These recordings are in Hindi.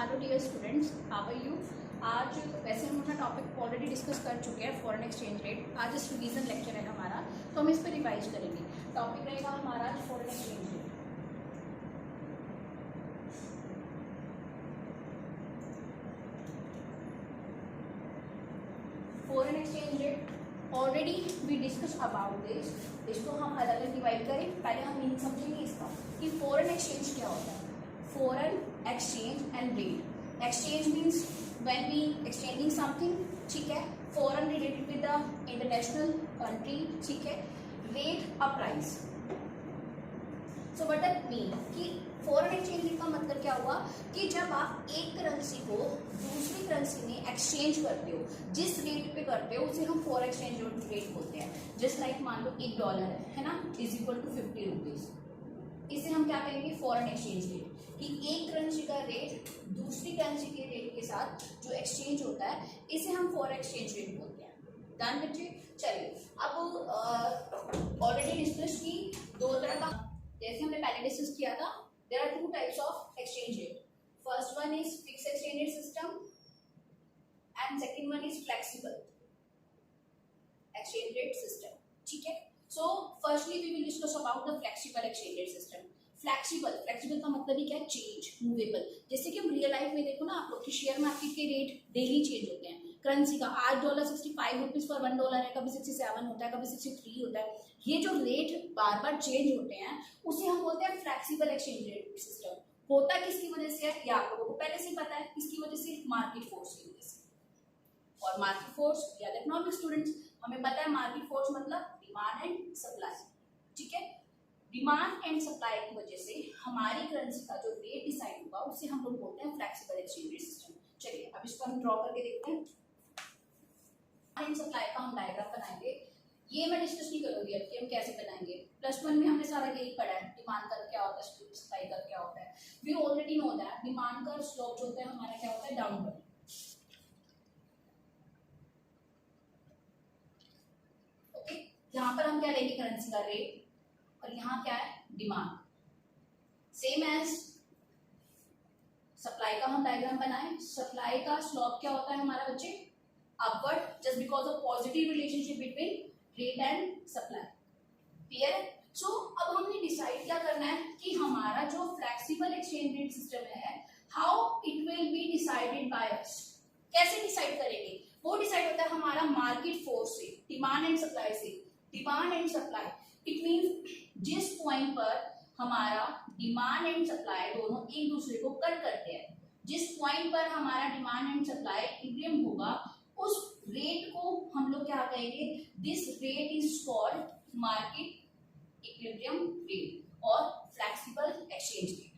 Hello dear students, how are you. आज वैसे हम अपना टॉपिक ऑलरेडी डिस्कस कर चुके हैं, फॉरेन एक्सचेंज रेट। आज इस रिवीजन लेक्चर है हमारा, तो हम इस पर रिवाइज करेंगे। टॉपिक रहेगा हमारा आज foreign exchange rate. Foreign exchange rate already we discuss about this. इसको हम अलग अलग डिवाइड करें। पहले हम मीनिंग समझेंगे इसका कि फॉरेन एक्सचेंज क्या होता है। Foreign exchange and rate. Exchange means when we exchanging something, ठीक है। Foreign related with the international country, ठीक है। Rate a price. So what that mean कि फॉरेन एक्सचेंज का मतलब क्या हुआ कि जब आप एक करेंसी को दूसरी करेंसी में एक्सचेंज करते हो, जिस रेट पे करते हो उसे हम फॉरेन एक्सचेंज रेट बोलते हैं। जस्ट लाइक मान लो $1 है ना, इज इक्वल टू 50 रुपीज। इसे हम क्या कहेंगे, फॉरेन एक्सचेंज रेट। कि एक करेंसी का रेट दूसरी करेंसी के रेट के साथ जो एक्सचेंज होता है, इसे हम फॉरेन एक्सचेंज रेट बोलते हैं। डन बच्चे। चलिए, अब ऑलरेडी डिस्कस की दो तरह का, जैसे हमने पहले डिस्कस किया था, there are two types of exchange rate. First one is fix exchange rate system and second one is flexible exchange rate system, ठीक है। So firstly we will discuss about the flexible exchange rate system. Flexible का मतलब ही क्या है, चेंज, मूवेबल। जैसे कि हम रियल लाइफ में देखो ना आप लोग कि शेयर मार्केट के रेट डेली चेंज होते हैं। करेंसी का आज $65 फॉर $1 है, कभी 67 होता है, कभी 63 होता है। ये जो रेट बार बार चेंज होते हैं उसे हम बोलते हैं फ्लेक्सिबल एक्सचेंज रेट सिस्टम। होता किसकी वजह से है, ये आप लोगों को पहले से पता है। किसकी वजह से, मार्केट फोर्स की वजह से। और मार्केट फोर्स या इकोनॉमिक स्टूडेंट्स, हमें पता है मार्केट फोर्स मतलब डिमांड एंड सप्लाई, ठीक है। डिमांड एंड सप्लाई की वजह से हमारी करेंसी का जो रेट डिसाइड होगा उसे हम लोग बोलते हैं फ्लेक्सिबल एक्सचेंज रेट सिस्टम। चलिए अब इसको हम ड्रॉ करके देखते हैं। एंड सप्लाई का हम डायग्राम बनाएंगे। ये मैं डिस्कस नहीं करूंगी अब कि हम कैसे बनाएंगे। +1 में हमने सारा यही पढ़ा है, डिमांड कर्व क्या होता है, सप्लाई कर्व क्या होता है। We already know that demand curve slope जो होता है हमारा क्या होता है, डाउनवर्ड। ओके, यहाँ पर हम क्या लेंगे, करेंसी का रेट, और यहाँ क्या है, डिमांड। सेम एज सप्लाई का हम डायग्राम बनाए। सप्लाई का स्लोप क्या होता है हमारा बच्चे, upward, just because of positive relationship between rate and supply. Clear है। सो अब हमने डिसाइड क्या करना है कि हमारा जो फ्लेक्सिबल एक्सचेंज रेट सिस्टम है, how it will be decided by us. कैसे डिसाइड करेंगे, वो डिसाइड होता है हमारा मार्केट फोर्स से, डिमांड एंड सप्लाई से। Demand and supply it means जिस पॉइंट पर हमारा डिमांड एंड सप्लाई दोनों एक दूसरे को कट करते हैं, जिस पॉइंट पर हमारा डिमांड एंड सप्लाई इक्विलिब्रियम होगा, उस रेट को हम लोग क्या कहेंगे, this rate is called market equilibrium rate और flexible exchange rate.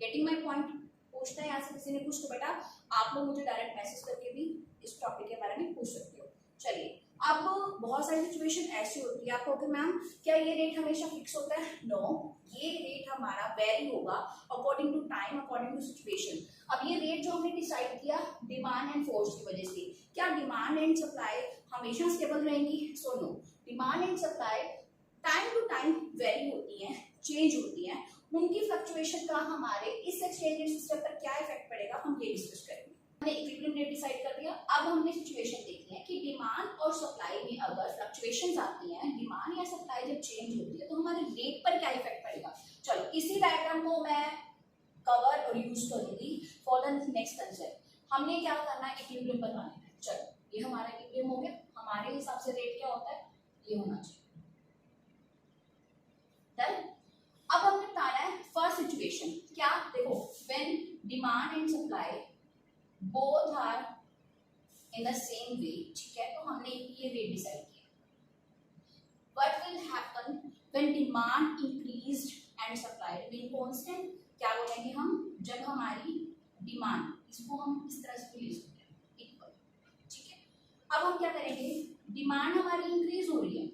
Getting my point. पूछना है यहाँ से किसी ने कुछ, तो बेटा आप लोग मुझे डायरेक्ट मैसेज करके भी इस टॉपिक के बारे में पूछ सकते हो। चलिए, अब बहुत सारी सिचुएशन ऐसी होती है, आप कहोगे मैम क्या ये रेट हमेशा फिक्स होता है। नो, ये रेट हमारा वेरी होगा according to time, according to situation. अब ये रेट जो हमने डिसाइड किया डिमांड एंड फोर्स की वजह से, क्या डिमांड एंड सप्लाई हमेशा स्टेबल रहेंगी। So no, demand and supply time to time vary होती है, चेंज होती है। उनकी फ्लक्चुएशन का हमारे इस एक्सचेंज रेट सिस्टम पर क्या इफेक्ट पड़ेगा, हम ये डिस्कस करेंगे। हमने इक्विलिब्रियम रेट डिसाइड कर दिया। अब हमने सिचुएशन देखी है कि डिमांड और सप्लाई में अगर फ्लक्चुएशंस आती हैं, डिमांड या सप्लाई जब चेंज होती है, तो हमारे रेट पर क्या इफेक्ट पड़ेगा। चलो, इसी डायग्राम को मैं कवर और यूज करूंगी फॉर द नेक्स्ट कंसेप्ट। हमने क्या करना है, इक्विलिब्रियम बनाना है। चलो, ये हमारा इक्विलिब्रियम हो गया। हमारे हिसाब से रेट क्या होता है, ये होना चाहिए। डन। अब हमने बताना है फर्स्ट सिचुएशन, क्या देखो, when demand and supply both are in the same way, ठीक है। तो हमने ये रेट डिसाइड किया। What will happen when demand increased and supply remain constant. क्या बोलेंगे हम, जब हमारी डिमांड, इसको हम इस तरह से ले सकते हैं, इक्वल, ठीक है। अब हम क्या करेंगे, डिमांड हमारी इंक्रीज हो रही है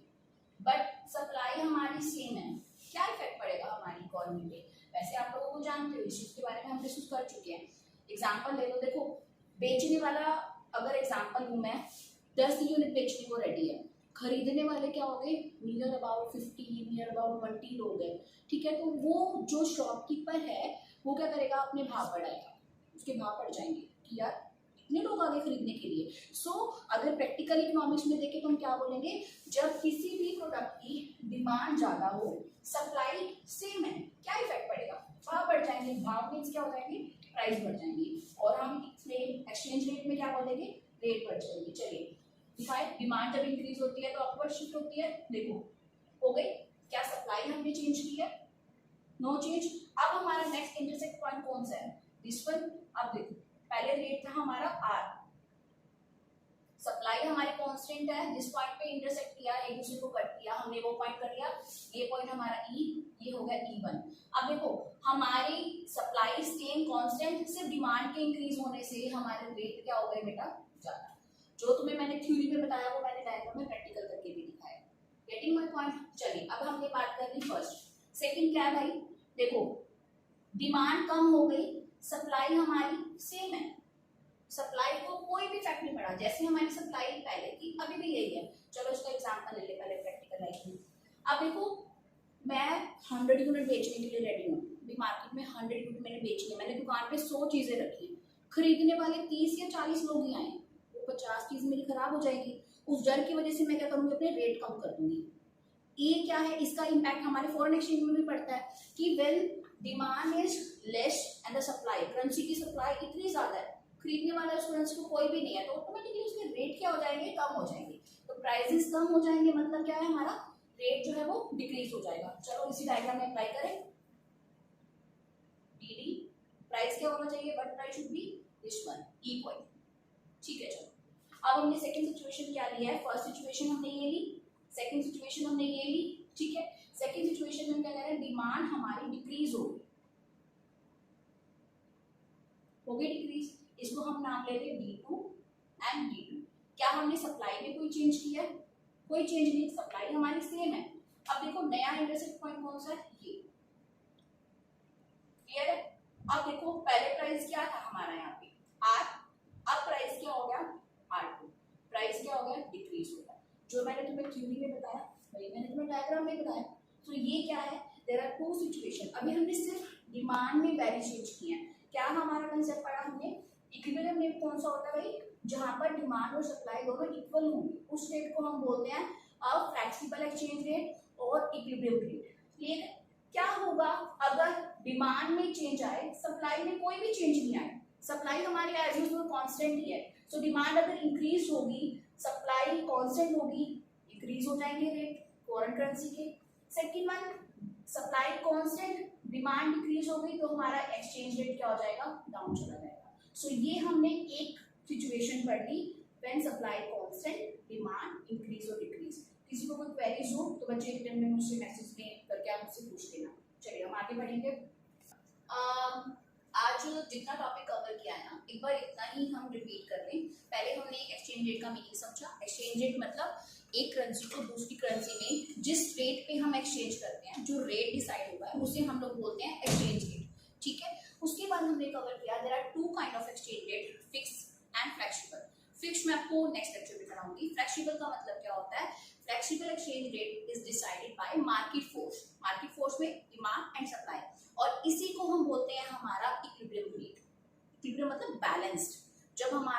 बट सप्लाई हमारी सेम है, क्या इफेक्ट पड़ेगा हमारी इकोनॉमी पे। वैसे आप लोगों को जानते हो, इस चीज के बारे में हम डिस्कस कर चुके हैं। एग्जाम्पल ले लो, देखो बेचने वाला, अगर एग्जाम्पल हूं मैं, 10 यूनिट बेचने को रेडी है, खरीदने वाले क्या हो गए, नियर अबाउट 50, नियर अबाउट 20 लोग हैं, ठीक है। तो वो जो शॉपकीपर है वो क्या करेगा, अपने भाव बढ़ाएगा। उसके भाव बढ़ जाएंगे कि यार इतने लोग आगे खरीदने के लिए। सो अगर प्रैक्टिकल इकोनॉमिक्स में देखें तो हम क्या बोलेंगे, जब किसी भी प्रोडक्ट की डिमांड ज्यादा हो, सप्लाई सेम है, क्या इफेक्ट पड़ेगा, भाव बढ़ जाएंगे। भाव मीन्स क्या हो जाएंगे, प्राइस बढ़ जाएंगे। और हम इसमें एक्सचेंज रेट में क्या बोलेंगे, रेट बढ़ जाएंगे। चलिए दिखाए, डिमांड जब इंक्रीज होती है तो अपवर्ड शिफ्ट होती है, देखो हो गई। क्या सप्लाई हमने चेंज की है, नो चेंज। अब हमारा नेक्स्ट इंटरसेक्ट पॉइंट कौन सा है, दिस वन। अब देखो पहले रेट था हमारा आर, सप्लाई हमारी कांस्टेंट है, जिस पॉइंट पे इंटरसेक्ट किया एक दूसरे को कट किया हमने वो पॉइंट कर लिया, ये पॉइंट हमारा ई, ये हो गया E1। अब देखो हमारी सप्लाई सेम कांस्टेंट, सिर्फ डिमांड के इंक्रीज होने से हमारे रेट क्या हो गए बेटा, ज्यादा। जो तुम्हें मैंने थ्योरी में बताया वो मैंने डायग्राम में प्रैक्टिकल करके भी दिखाया। Getting my point. चलिए अब हमने बात कर ली फर्स्ट। सेकंड क्या है भाई, देखो डिमांड कम हो गई, सप्लाई हमारी सेम है, सप्लाई को कोई भी इफेक्ट नहीं पड़ा, जैसे हमारी सप्लाई पहले की अभी भी यही है। चलो इसका एग्जांपल ले ले पहले प्रैक्टिकल लाइफ में। अब देखो मैं 100 यूनिट बेचने के लिए रेडी हूँ, अभी मार्केट में 100 यूनिट मैंने बेचनी है, मैंने दुकान पे 100 चीजें रखी हैं, खरीदने वाले 30 या 40 लोग ही आए, वो 50 चीज मेरी खराब हो जाएगी। उस डर की वजह से मैं क्या करूंगी, अपने रेट कम कर दूंगी। ये क्या है, इसका इम्पैक्ट हमारे फॉरेन एक्सचेंज में भी पड़ता है कि when demand is less and the supply, currency की सप्लाई इतनी ज्यादा है, खरीदने वाला उस करेंसी को कोई भी नहीं है, तो ऑटोमेटिकली उसके रेट क्या हो जाएंगे, कम हो जाएंगे। तो प्राइसेस कम हो जाएंगे मतलब क्या है, हमारा रेट जो है वो डिक्रीज हो जाएगा। चलो इसी डायग्राम में अप्लाई करें। डी प्राइस क्या होना चाहिए, but price should be this one, equal. ठीक है चलो अब हमने सेकंड सिचुएशन क्या लिया है, फर्स्ट सिचुएशन हमने ये ली, सेकंड सिचुएशन हमने ये ली। ठीक है, सेकंड सिचुएशन में क्या कह रहे हैं, डिमांड हमारी डिक्रीज हो गई डिक्रीज, इसको हम नाम लेते हैं D2 एंड D2। क्या हमने सप्लाई में कोई चेंज किया, कोई चेंज नहीं, सप्लाई हमारी सेम है। अब देखो नया इंटरसेक्ट पॉइंट कौन सा है, ये क्लियर है। अब देखो पहले प्राइस क्या था हमारा यहाँ पे R, अब प्राइस क्या हो गया R2, प्राइस क्या हो गया, डिक्रीज हो गया। जो मैंने तुम्हें थ्योरी में बताया वही मैंने तुम्हें डायग्राम में बताया। तो ये क्या है, देयर आर टू सिचुएशन। अभी हमने सिर्फ डिमांड में वैल्यू चेंज किया है, क्या हमारा कंसेप्ट पढ़ा हमने, इक्विलिब्रियम रेट कौन सा होता है भाई, जहां पर डिमांड और सप्लाई दोनों इक्वल होंगे, उस रेट को हम बोलते हैं अ फ्लेक्सिबल एक्सचेंज रेट और इक्विलिब्रियम रेट। क्लियर है। क्या होगा अगर डिमांड में चेंज आए, सप्लाई में कोई भी चेंज नहीं आए, सप्लाई हमारी एज यूजुअल कांस्टेंट ही है। सो डिमांड अगर इंक्रीज होगी, सप्लाई कांस्टेंट होगी, इंक्रीज हो जाएंगे रेट फॉरेन करेंसी के। Second one, supply constant, demand decrease हो गई तो हमारा एक्सचेंज रेट क्या हो जाएगा, डाउन चला जाएगा। सो ये हमने एक सिचुएशन पढ़ ली, when supply constant, demand increase और डिक्रीज। किसी को कोई क्वेरीज हो तो बच्चे रिटर्न में मुझसे मैसेज में करके आप मुझसे पूछ लेना। चलिए हम आगे बढ़ेंगे। आज जितना टॉपिक कवर किया है ना, एक बार इतना ही हम रिपीट कर लें। पहले हमने एक्सचेंज रेट का मीनिंग समझा। एक्सचेंज रेट मतलब एक करेंसी को दूसरी करेंसी में जिस रेट पे हम एक्सचेंज करते हैं, जो रेट डिसाइड हुआ है उसे हम लोग बोलते हैं एक्सचेंज रेट। ठीक है, उसके बाद हमने कवर किया there are two kind of exchange rate, fix and flexible. Fix मैं आपको नेक्स्ट लेक्चर में कराऊंगी। फ्लेक्सिबल का मतलब क्या होता है, flexible exchange rate is decided by market force. Market force में डिमांड एंड सप्लाई, और इसी को हम बोलते हैं हमारा इक्विलिब्रियम रेट। इक्विलिब्रियम मतलब बैलेंस्ड। जब हमारा